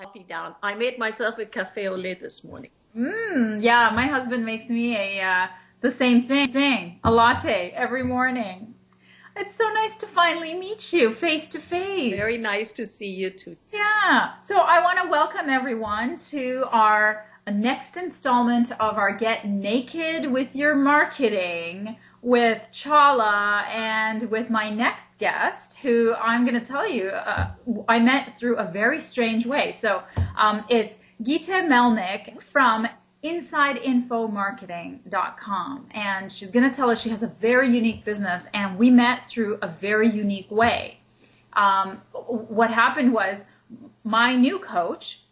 Coffee down. I made myself a cafe au lait this morning. Yeah, my husband makes me the same thing, a latte every morning. It's so nice to finally meet you face to Very face. nice to see you too. Yeah, so I want to welcome everyone to our next installment of our Get Naked with Your Marketing with Chala and with my next guest, who I'm going to tell you I met through a very strange way. So it's Birgitte Melnick from InsideInfoMarketing.com, and she's going to tell us she has a very unique business, and we met through a very unique way. What happened was my new coach,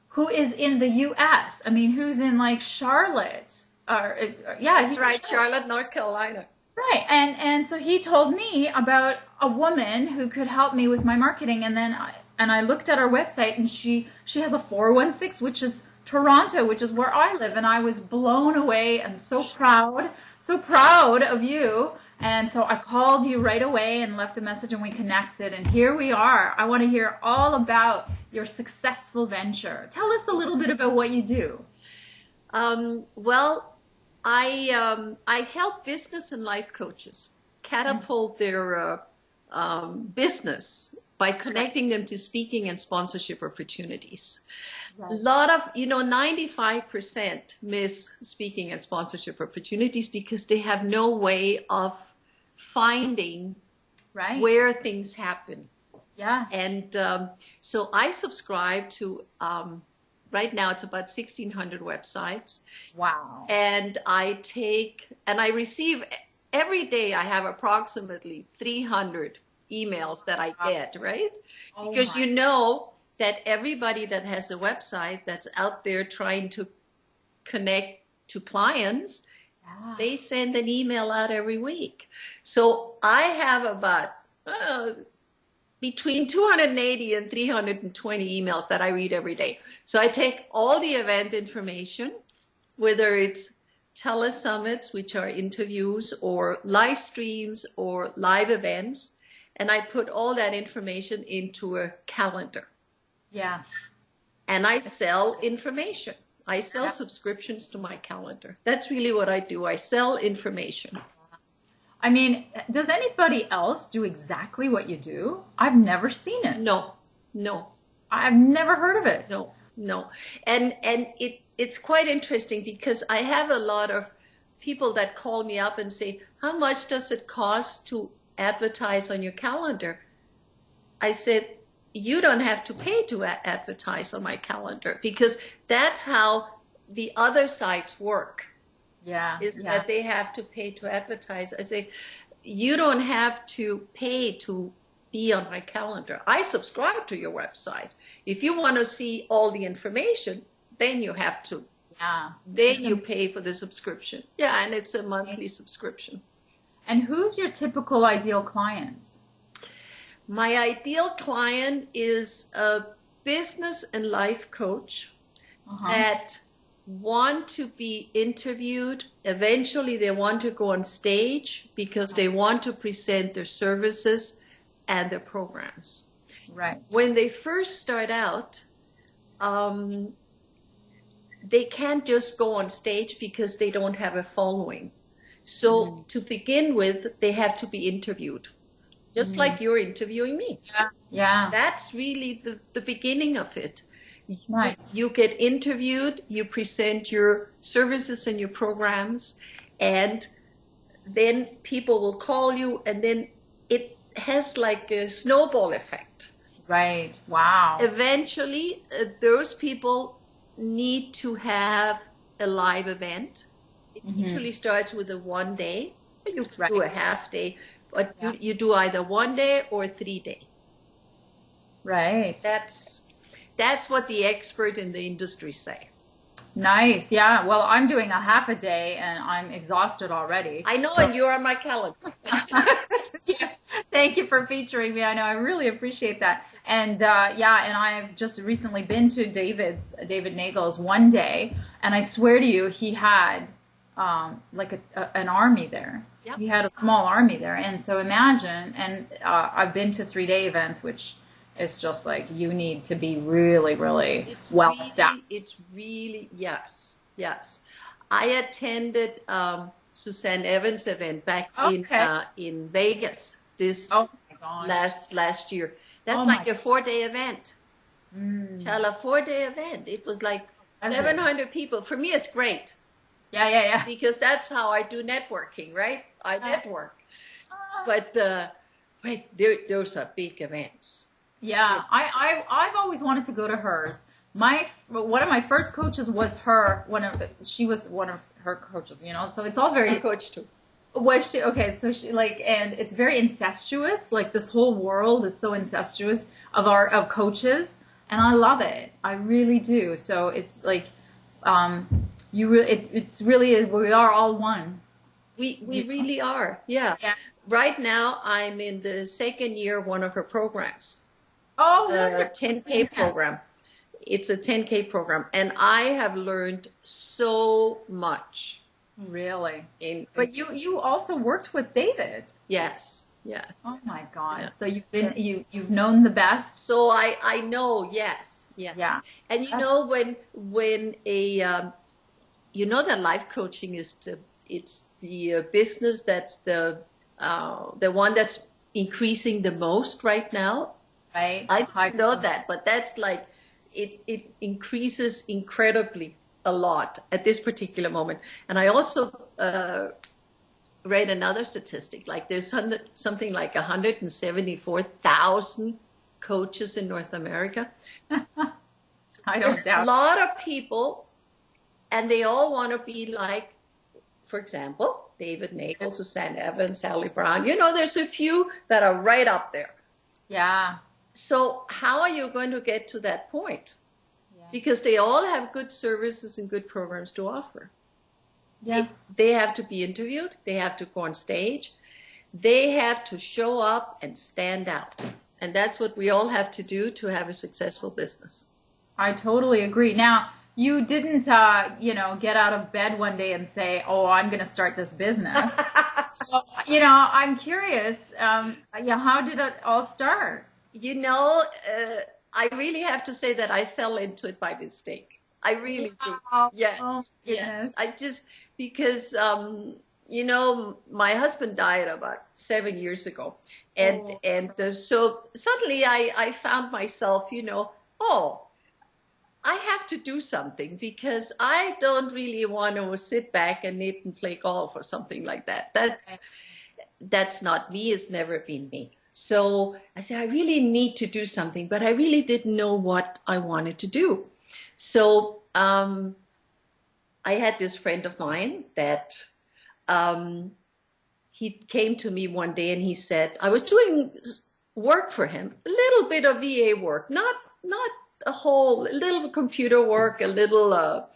who is in the U.S., I mean, who's in like Charlotte, yeah, That's right, Charlotte, North Carolina. Right, and so he told me about a woman who could help me with my marketing, and then I looked at her website, and she has a 416, which is Toronto, which is where I live, and I was blown away and so proud of you. And so I called you right away and left a message, and we connected, and here we are. I want to hear all about your successful venture. Tell us a little bit about what you do. Well, I help business and life coaches catapult their business by connecting them to speaking and sponsorship opportunities. Right. A lot of, 95% miss speaking and sponsorship opportunities because they have no way of finding where things happen. Yeah. And so I subscribe to, right now it's about 1,600 websites. Wow. And I receive, every day I have approximately 300 emails that I get, right? Oh, because you know that everybody that has a website that's out there trying to connect to clients, they send an email out every week. So I have about between 280 and 320 emails that I read every day. So I take all the event information, whether it's telesummits, which are interviews, or live streams or live events, and I put all that information into a calendar. Yeah. And I sell information. I sell subscriptions to my calendar. That's really what I do. I sell information. I mean, does anybody else do exactly what you do? I've never seen it. No. I've never heard of it. No. And it's quite interesting because I have a lot of people that call me up and say, how much does it cost to advertise on your calendar? I said, you don't have to pay to advertise on my calendar, because that's how the other sites work. That they have to pay to advertise. I say, you don't have to pay to be on my calendar. I subscribe to your website. If you want to see all the information, then you have to. Then you pay for the subscription. And it's a monthly subscription. And who's your typical ideal client? My ideal client is a business and life coach that want to be interviewed. Eventually they want to go on stage because they want to present their services and their programs. Right. When they first start out, they can't just go on stage because they don't have a following. So to begin with, they have to be interviewed. Just like you're interviewing me. Yeah. That's really the beginning of it. Nice. You get interviewed, you present your services and your programs, and then people will call you, and then it has like a snowball effect. Right. Wow. Eventually, those people need to have a live event. It usually starts with a 1 day. You do a half day, but you do either 1 day or 3 day. Right. That's what the experts in the industry say. Nice. Yeah. Well, I'm doing a half a day and I'm exhausted already. I know, and you're on my calendar. Thank you for featuring me. I know. I really appreciate that. And and I've just recently been to David Nagel's 1 day, and I swear to you, he had like an army there. Yep. He had a small army there. And so imagine, and I've been to 3 day events, which it's just like you need to be really, really It's well really, staffed. it's really, yes, yes. I attended Suzanne Evans' event back Okay. in Vegas this Oh my gosh. last year. That's Oh like my. a 4-day event. Mm. Chala, 4-day event. It was like Impressive. 700 people. For me, it's great Yeah, yeah, yeah. because that's how I do networking, right? I network. But wait, those are big events. Yeah, I've always wanted to go to hers. One of my first coaches was her. She was one of her coaches, you know. So it's all I very. coach too. Was she okay? So she like, and it's very incestuous. Like this whole world is so incestuous of coaches, and I love it. I really do. So it's like, it's really we are all one. We really are. Yeah. Yeah. Right now, I'm in the second year of one of her programs, Oh, a wonderful. 10K program. It's a 10K program, and I have learned so much. Really? In But you also worked with David. yes, yes. Oh my God. Yeah. So you've known the best. So I know, yes, yes. Yeah. And you know when you know that life coaching is the business that's the one that's increasing the most right now. Right. I didn't know that, but that's like it increases incredibly a lot at this particular moment. And I also read another statistic, like there's something like 174,000 coaches in North America. There's a lot of people, and they all want to be like, for example, David Nagel, Suzanne Evans, Sally Brown. You know, there's a few that are right up there. Yeah. So how are you going to get to that point? Yeah. Because they all have good services and good programs to offer. Yeah. They have to be interviewed. They have to go on stage. They have to show up and stand out. And that's what we all have to do to have a successful business. I totally agree. Now, you didn't, get out of bed one day and say, "Oh, I'm going to start this business." So, I'm curious. How did it all start? I really have to say that I fell into it by mistake. I really do. Yes, Oh, yes. Because my husband died about 7 years ago, so suddenly I found myself, I have to do something because I don't really want to sit back and knit and play golf or something like that. That's not me. It's never been me. So I said, I really need to do something, but I really didn't know what I wanted to do. So I had this friend of mine that he came to me one day and he said, I was doing work for him, a little bit of VA work, not a little computer work, a little,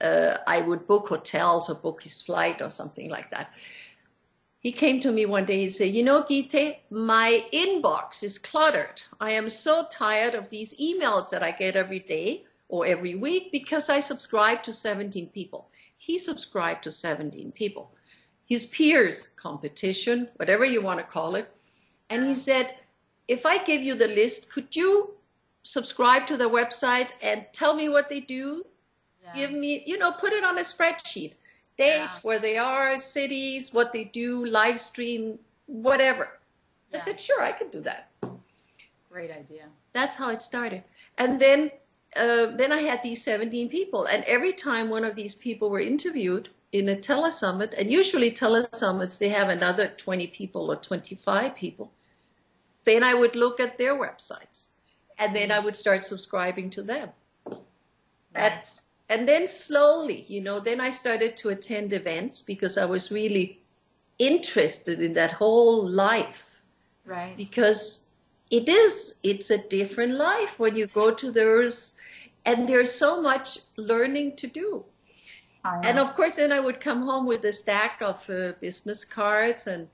I would book hotels or book his flight or something like that. He came to me one day, he said, Gitte, my inbox is cluttered. I am so tired of these emails that I get every day or every week because I subscribe to 17 people. He subscribed to 17 people. His peers, competition, whatever you want to call it. And he said, if I give you the list, could you subscribe to their website and tell me what they do? Yeah. Give me, put it on a spreadsheet. Dates, where they are, cities, what they do, live stream, whatever. Yeah. I said, sure, I can do that. Great idea. That's how it started. And then I had these 17 people. And every time one of these people were interviewed in a telesummit, and usually telesummits, they have another 20 people or 25 people, then I would look at their websites. And then I would start subscribing to them. Nice. And then slowly, then I started to attend events because I was really interested in that whole life. Right. Because it's a different life when you go to those, and there's so much learning to do. And of course, then I would come home with a stack of business cards and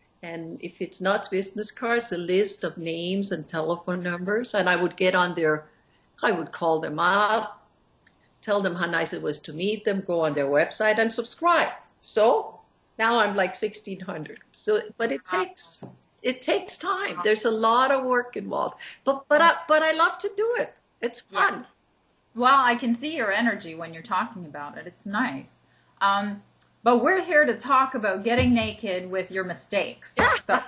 if it's not business cards, a list of names and telephone numbers. And I would get on I would call them up, tell them how nice it was to meet them, go on their website and subscribe. So now I'm like 1,600. So, but it it takes time. There's a lot of work involved, but I love to do it. It's fun. Yeah. Well, I can see your energy when you're talking about it. It's nice. But we're here to talk about getting naked with your mistakes. So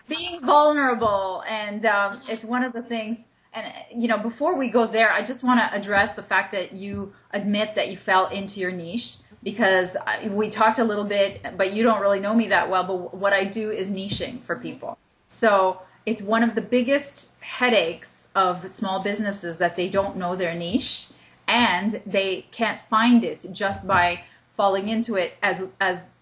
being vulnerable, and it's one of the things. And, you know, before we go there, I just want to address the fact that you admit that you fell into your niche, because we talked a little bit, but you don't really know me that well. But what I do is niching for people. So it's one of the biggest headaches of small businesses, that they don't know their niche and they can't find it just by falling into it as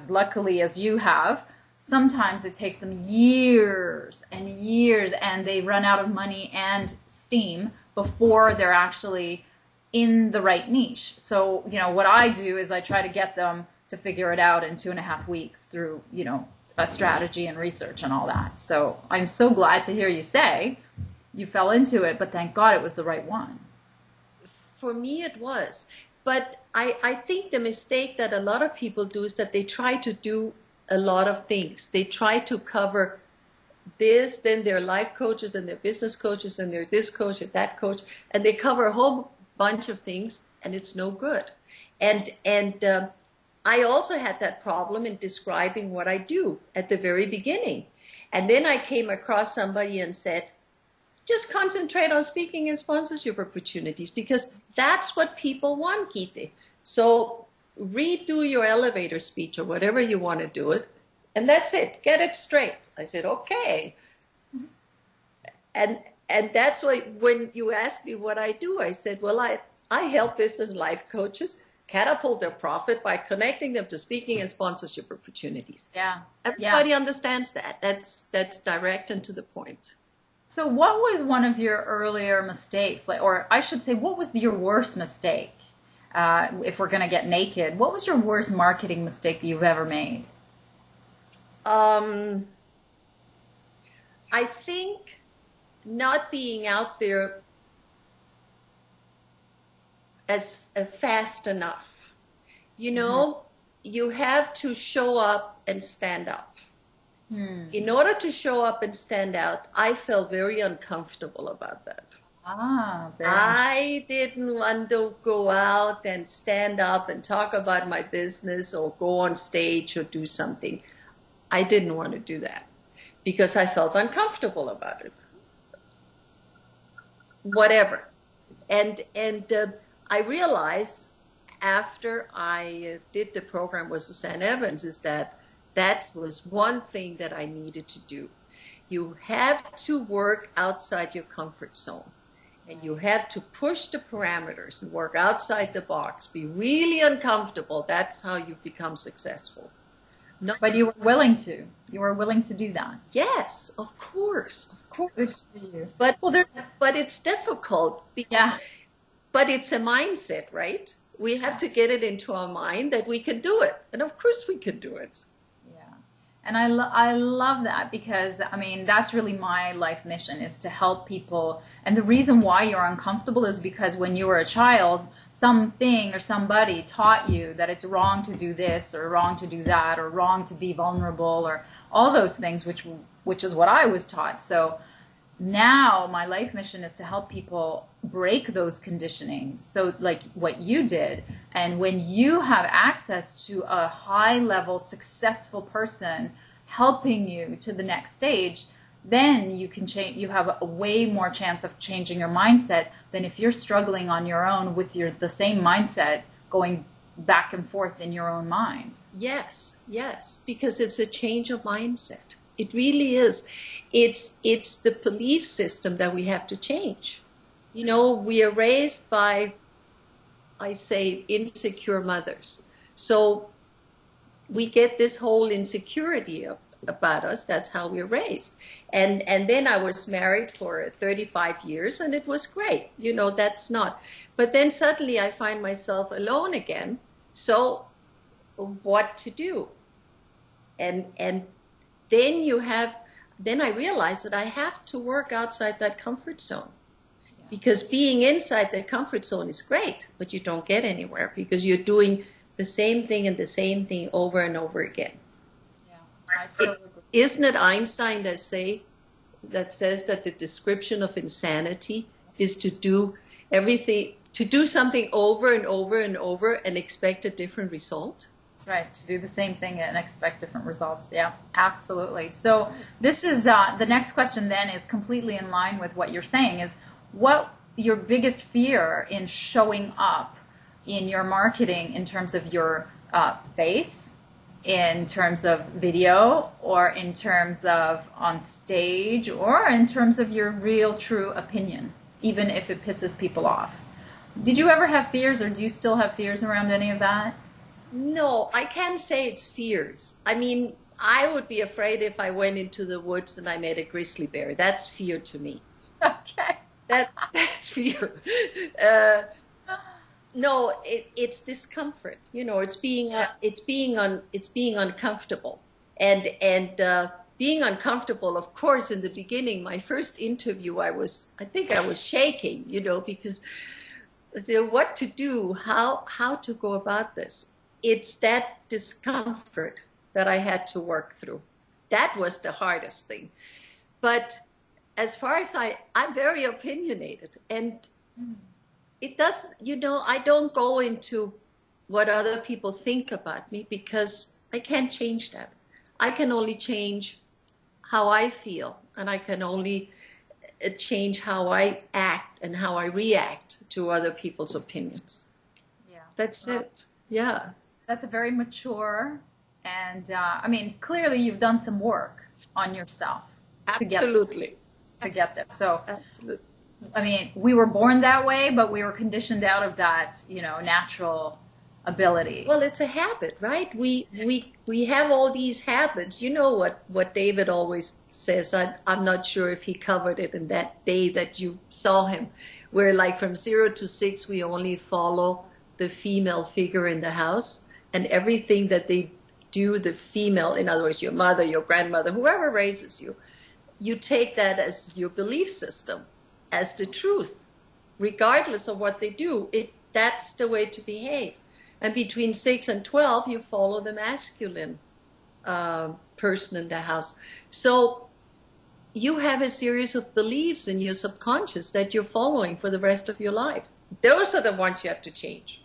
luckily as you have. Sometimes it takes them years and years, and they run out of money and steam before they're actually in the right niche. So, you know, what I do is I try to get them to figure it out in 2.5 weeks through, you know, a strategy and research and all that. So I'm so glad to hear you say you fell into it, but thank God it was the right one. For me, it was. But I think the mistake that a lot of people do is that they try to do a lot of things. They try to cover this, then they're life coaches and they're business coaches and they're this coach and that coach, and they cover a whole bunch of things, and it's no good. And I also had that problem in describing what I do at the very beginning. And then I came across somebody and said, just concentrate on speaking and sponsorship opportunities, because that's what people want, Gitte. So redo your elevator speech or whatever you want to do it, and that's it. Get it straight. I said, okay. And that's why when you asked me what I do, I said, well, I help business and life coaches catapult their profit by connecting them to speaking and sponsorship opportunities. Yeah. Everybody understands that. That's direct and to the point. So what was one of your earlier mistakes, or I should say, what was your worst mistake? If we're going to get naked, what was your worst marketing mistake that you've ever made? I think not being out there as fast enough. You know, you have to show up and stand up. In order to show up and stand out, I felt very uncomfortable about that. I didn't want to go out and stand up and talk about my business or go on stage or do something. I didn't want to do that because I felt uncomfortable about it. Whatever. And I realized after I did the program with Suzanne Evans is that was one thing that I needed to do. You have to work outside your comfort zone. And you have to push the parameters and work outside the box. Be really uncomfortable. That's how you become successful. No, but you were willing to. You were willing to do that. Yes, of course. Of course. Good for you. But it's difficult. Because, but it's a mindset, right? We have to get it into our mind that we can do it. And of course we can do it. And I love that, because, I mean, that's really my life mission, is to help people. And the reason why you're uncomfortable is because when you were a child, something or somebody taught you that it's wrong to do this or wrong to do that or wrong to be vulnerable or all those things, which is what I was taught. So now my life mission is to help people break those conditionings. So like what you did, and when you have access to a high level successful person helping you to the next stage, then you can change. You have a way more chance of changing your mindset than if you're struggling on your own with the same mindset going back and forth in your own mind. Yes, because it's a change of mindset. It really is. It's the belief system that we have to change. You know, we are raised by, I say, insecure mothers. So we get this whole insecurity about us. That's how we're raised. And then I was married for 35 years, and it was great. You know, that's not. But then suddenly I find myself alone again. So what to do? And then I realized that I have to work outside that comfort zone. Because being inside that comfort zone is great, but you don't get anywhere because you're doing the same thing and the same thing over and over again. Yeah, I totally agree. Isn't it Einstein that says that the description of insanity is to do everything, to do something over and over and over and expect a different result? That's right. To do the same thing and expect different results. Yeah, absolutely. So this is the next question then is completely in line with what you're saying is what your biggest fear in showing up in your marketing in terms of your face, in terms of video, or in terms of on stage, or in terms of your real true opinion, even if it pisses people off. Did you ever have fears, or do you still have fears around any of that? No, I can't say it's fears. I mean, I would be afraid if I went into the woods and I met a grizzly bear. That's fear to me. Okay. That's fear. No, it's discomfort. You know, it's being uncomfortable, and being uncomfortable. Of course, in the beginning, my first interview, I think I was shaking. You know, because I said, what to do, how to go about this. It's that discomfort that I had to work through. That was the hardest thing. But as far as I'm very opinionated, and it does, you know, I don't go into what other people think about me because I can't change that. I can only change how I feel, and I can only change how I act and how I react to other people's opinions. Yeah. That's it. Yeah. That's a very mature, and I mean, clearly you've done some work on yourself. Absolutely. To get there. So, absolutely. I mean, we were born that way, but we were conditioned out of that, you know, natural ability. Well, it's a habit, right? We have all these habits. You know what David always says. I'm not sure if he covered it in that day that you saw him, where like from 0 to 6, we only follow the female figure in the house, and everything that they do, the female, in other words, your mother, your grandmother, whoever raises you, you take that as your belief system, as the truth, regardless of what they do. That's the way to behave. And between 6 and 12, you follow the masculine person in the house. So you have a series of beliefs in your subconscious that you're following for the rest of your life. Those are the ones you have to change.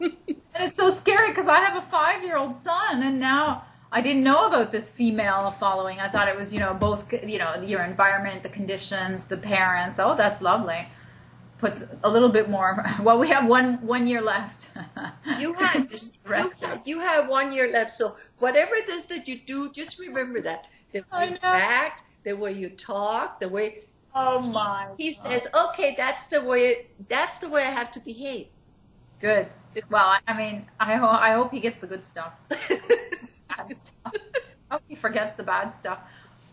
And it's so scary because I have a 5-year-old son, and now I didn't know about this female following. I thought it was, you know, both, you know, your environment, the conditions, the parents. Oh, that's lovely. Puts a little bit more. Well, we have one year left. You have 1 year left. So whatever it is that you do, just remember that. The way you act, the way you talk, the way. Oh my. He says, okay, that's the way I have to behave. Good. Well, I mean, I hope he gets the good stuff. Bad stuff. I hope he forgets the bad stuff.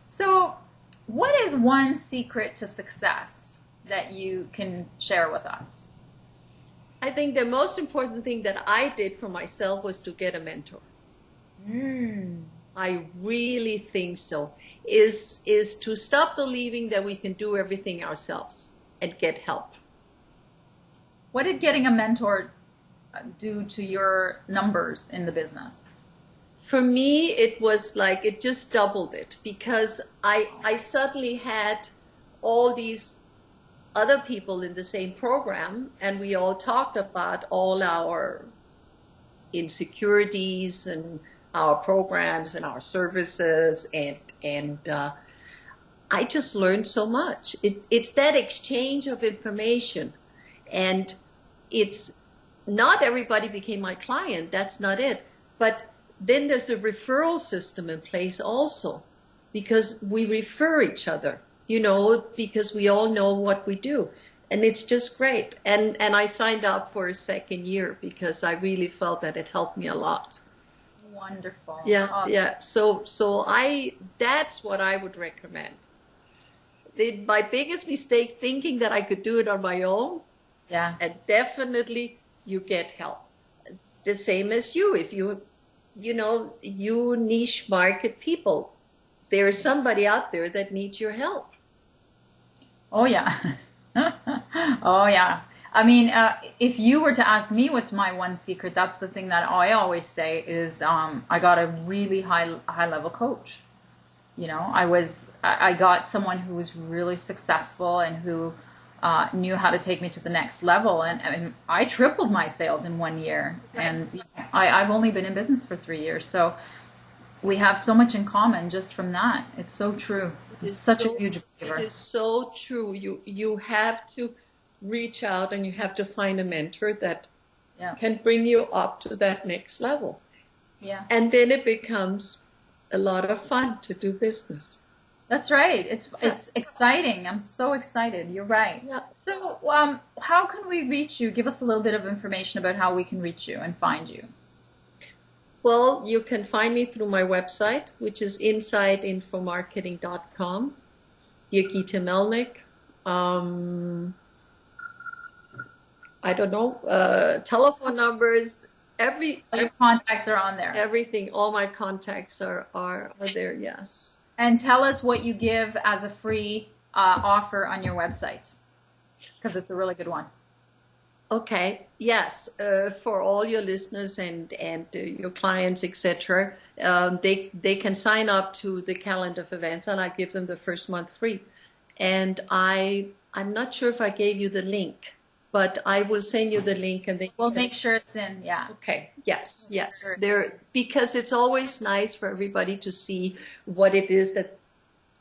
So, what is one secret to success that you can share with us? I think the most important thing that I did for myself was to get a mentor. I really think so. Is to stop believing that we can do everything ourselves and get help. What did getting a mentor do to your numbers in the business? For me, it was like it just doubled it, because I suddenly had all these other people in the same program, and we all talked about all our insecurities and our programs and our services, and I just learned so much. It's that exchange of information, and it's not everybody became my client. That's not it. But then there's a referral system in place also, because we refer each other, you know, because we all know what we do. And it's just great. And I signed up for a second year because I really felt that it helped me a lot. Wonderful. Yeah, yeah. So that's what I would recommend. My biggest mistake, thinking that I could do it on my own. Yeah. And definitely you get help. The same as you. If you niche market people, there's somebody out there that needs your help. Oh, yeah. Oh, yeah. I mean, if you were to ask me what's my one secret, that's the thing that I always say is I got a really high level coach. you know, I got someone who was really successful and who knew how to take me to the next level. And I tripled my sales in 1 year. Right. And I've only been in business for 3 years. So we have so much in common just from that. It's so true. It's such a huge believer. It is so true. You have to reach out and you have to find a mentor that can bring you up to that next level. Yeah. And then it becomes a lot of fun to do business. That's right. It's exciting. I'm so excited. You're right. Yeah. So how can we reach you? Give us a little bit of information about how we can reach you and find you. Well, you can find me through my website, which is insideinfomarketing.com. Birgitte Melnick. I don't know, telephone numbers, Your contacts are on there. everything, all my contacts are there, yes. And tell us what you give as a free offer on your website, because it's a really good one. Okay, yes, for all your listeners and your clients, etc., they can sign up to the calendar of events, and I give them the first month free. And I'm not sure if I gave you the link, but I will send you the link, and we'll make sure it's in. Yeah. Okay. Yes. Sure. There, because it's always nice for everybody to see what it is that,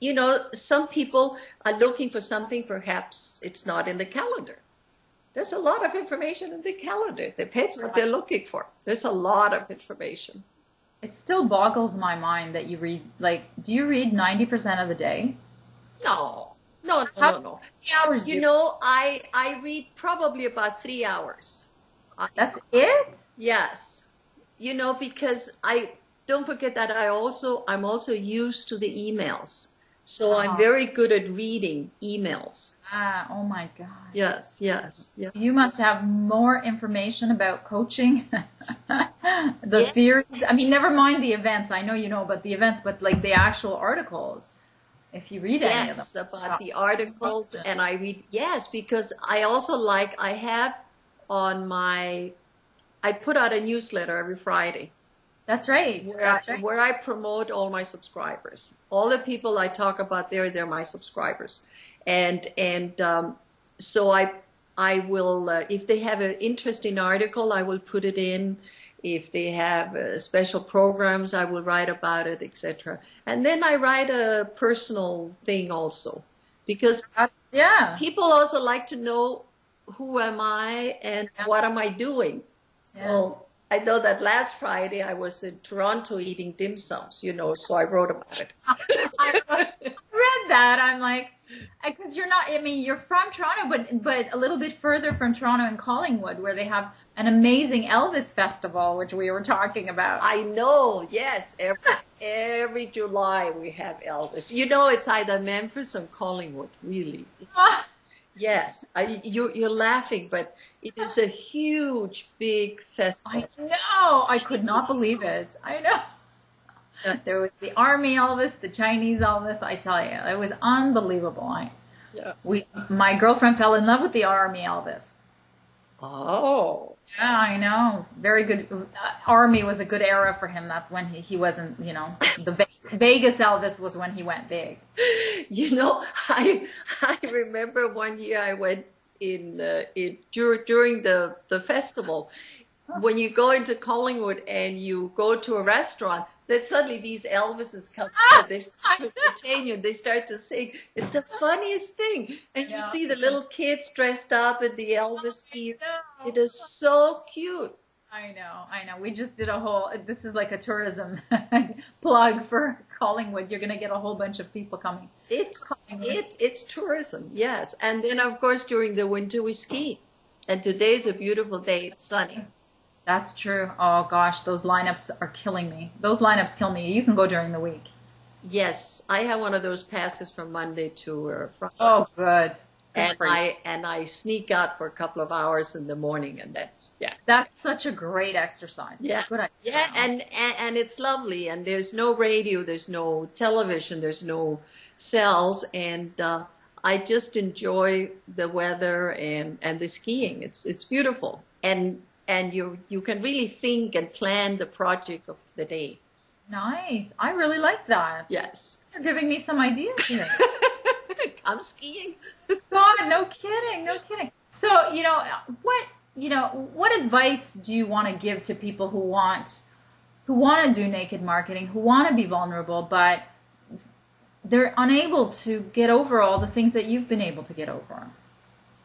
you know, some people are looking for something. Perhaps it's not in the calendar. There's a lot of information in the calendar. It depends what they're looking for. There's a lot of information. It still boggles my mind that you read, like, do you read 90% of the day? No. How many hours do you know, I read probably about 3 hours. That's it? Yes. You know, because don't forget that I'm also used to the emails. So I'm very good at reading emails. Oh my God. Yes. You must have more information about coaching, the theories. I mean, never mind the events. I know you know about the events, but like the actual articles. If you read any of them. Yes, about the articles, and I read, because I also I have I put out a newsletter every Friday. That's right. Where I promote all my subscribers. All the people I talk about they're my subscribers. And so I will, if they have an interesting article, I will put it in. If they have special programs, I will write about it, etc. And then I write a personal thing also, because people also like to know who am I and what am I doing. So I know that last Friday I was in Toronto eating dim sums, you know, so I wrote about it. I read that. I'm like, because you're not, I mean, you're from Toronto, but a little bit further from Toronto and Collingwood, where they have an amazing Elvis festival, which we were talking about. I know, yes. Every July we have Elvis. You know, it's either Memphis or Collingwood, really. Yes, you're laughing, but it is a huge, big festival. I know. I could not believe it. I know. There was the Army Elvis, the Chinese Elvis. I tell you, it was unbelievable. My girlfriend fell in love with the Army Elvis. Oh. Yeah, I know. Very good. Army was a good era for him. That's when he wasn't, you know, the Vegas Elvis was when he went big. You know, I remember one year I went during the festival. When you go into Collingwood and you go to a restaurant, then suddenly these Elvises come to this to entertain you. They start to sing. It's the funniest thing. And you see the little kids dressed up in the Elvis gear. It is so cute. I know. We just did this is like a tourism plug for Collingwood. You're going to get a whole bunch of people coming. It's tourism, yes. And then, of course, during the winter we ski. And today's a beautiful day. It's sunny. That's true. Oh, gosh, those lineups are killing me. Those lineups kill me. You can go during the week. Yes, I have one of those passes from Monday to Friday. Oh, good. And I sneak out for a couple of hours in the morning, and that's such a great exercise. Yeah, good idea. Yeah, and it's lovely, and there's no radio, there's no television, there's no cells, and I just enjoy the weather and the skiing. It's beautiful, and you can really think and plan the project of the day. Nice. I really like that. Yes. You're giving me some ideas here. I'm skiing. God, no kidding, no kidding. So, what advice do you want to give to people who want to do naked marketing, who want to be vulnerable, but they're unable to get over all the things that you've been able to get over?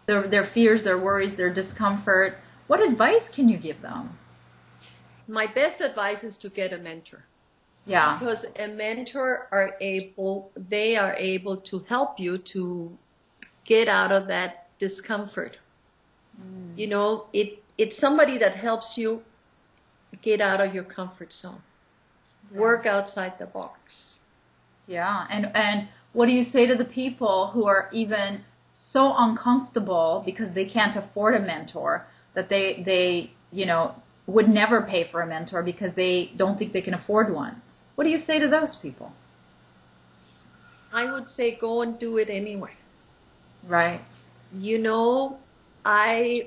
Their fears, their worries, their discomfort. What advice can you give them? My best advice is to get a mentor. Yeah. Because a mentor they are able to help you to get out of that discomfort. It's somebody that helps you get out of your comfort zone. Work outside the box. Yeah. And what do you say to the people who are even so uncomfortable because they can't afford a mentor that they would never pay for a mentor because they don't think they can afford one? What do you say to those people? I would say go and do it anyway. Right.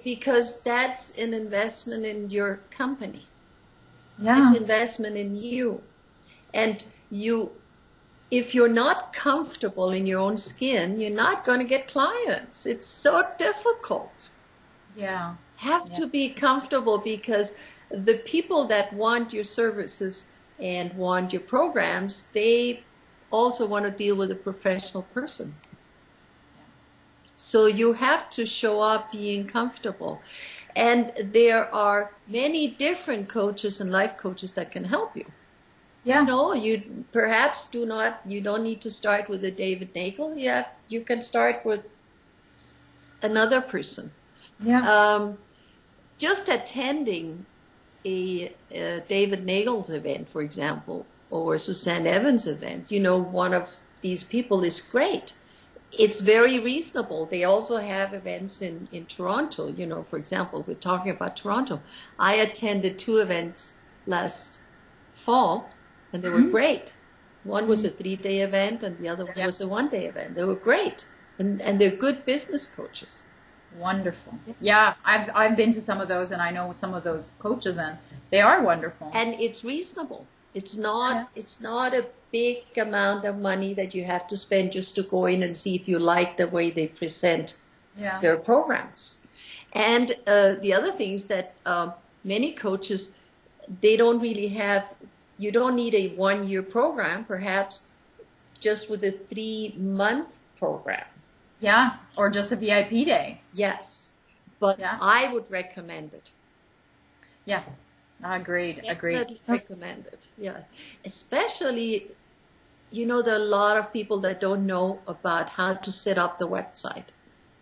Because that's an investment in your company. Yeah. It's investment in you. And if you're not comfortable in your own skin, you're not going to get clients. It's so difficult. Yeah. Have to be comfortable, because the people that want your services and want your programs, they also want to deal with a professional person. So you have to show up being comfortable. And there are many different coaches and life coaches that can help you. Yeah. You don't need to start with a David Nagel. Yeah, you can start with another person. Yeah. Just attending a David Nagel's event, for example, or Suzanne Evans' event, one of these people is great. It's very reasonable. They also have events in Toronto. For example, we're talking about Toronto. I attended 2 events last fall, and they were great. One was a 3-day event, and the other one was a 1-day event. They were great, and they're good business coaches. Wonderful. Yes. Yeah, I've been to some of those, and I know some of those coaches, and they are wonderful. And it's reasonable. It's not a big amount of money that you have to spend just to go in and see if you like the way they present their programs. And the other thing is that many coaches, they don't really have, you don't need a 1-year program, perhaps just with a 3-month program. Yeah, or just a VIP day. Yes, but I would recommend it. Yeah, agreed. Definitely recommend it. Yeah, especially, there are a lot of people that don't know about how to set up the website,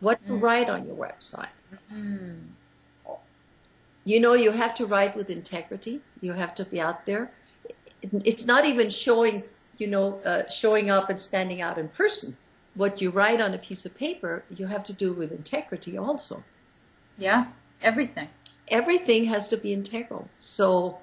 what to write on your website. You have to write with integrity. You have to be out there. It's not even showing up and standing out in person. What you write on a piece of paper, you have to do with integrity also. Yeah, everything. Everything has to be integral. So,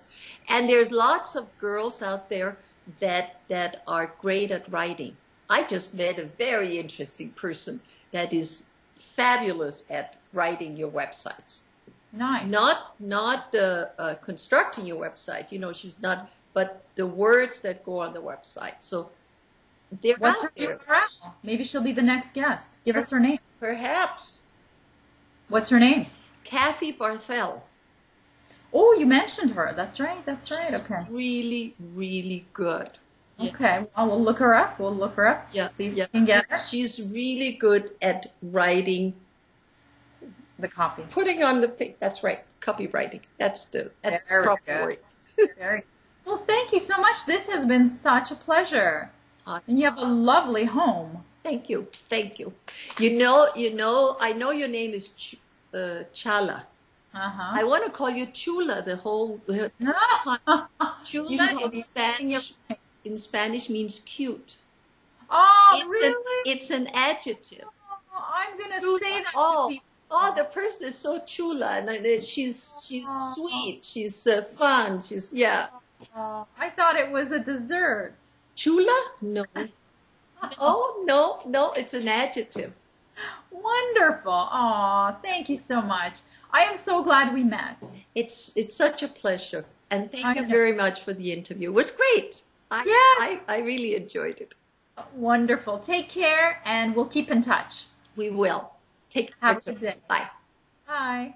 and there's lots of girls out there that are great at writing. I just met a very interesting person that is fabulous at writing your websites. Nice. Not constructing your website. She's not, but the words that go on the website. So they're What's her out there. URL? Maybe she'll be the next guest. Give us her name. Perhaps. What's her name? Kathy Barthel. Oh, you mentioned her. That's right. She's Okay. really, really good. Okay. Well, we'll look her up. Yeah. See if we can get her. She's really good at writing. The copy. Putting on the page. That's right. Copywriting. That's the proper word. Very. Well, thank you so much. This has been such a pleasure. And you have a lovely home. Thank you. I know your name is Chala. I want to call you Chula the whole time. Chula in Spanish means cute. Oh, really? It's an adjective. Oh, I'm going to say that to people. Oh, the person is so chula, and she's sweet, she's fun, Oh, I thought it was a dessert. Chula? No. Oh, no, it's an adjective. Wonderful. Oh, thank you so much. I am so glad we met. It's such a pleasure. And thank I you know. very much for the interview. It was great. Yes. I really enjoyed it. Wonderful. Take care, and we'll keep in touch. We will. Take care. Have a good day. Bye. Bye.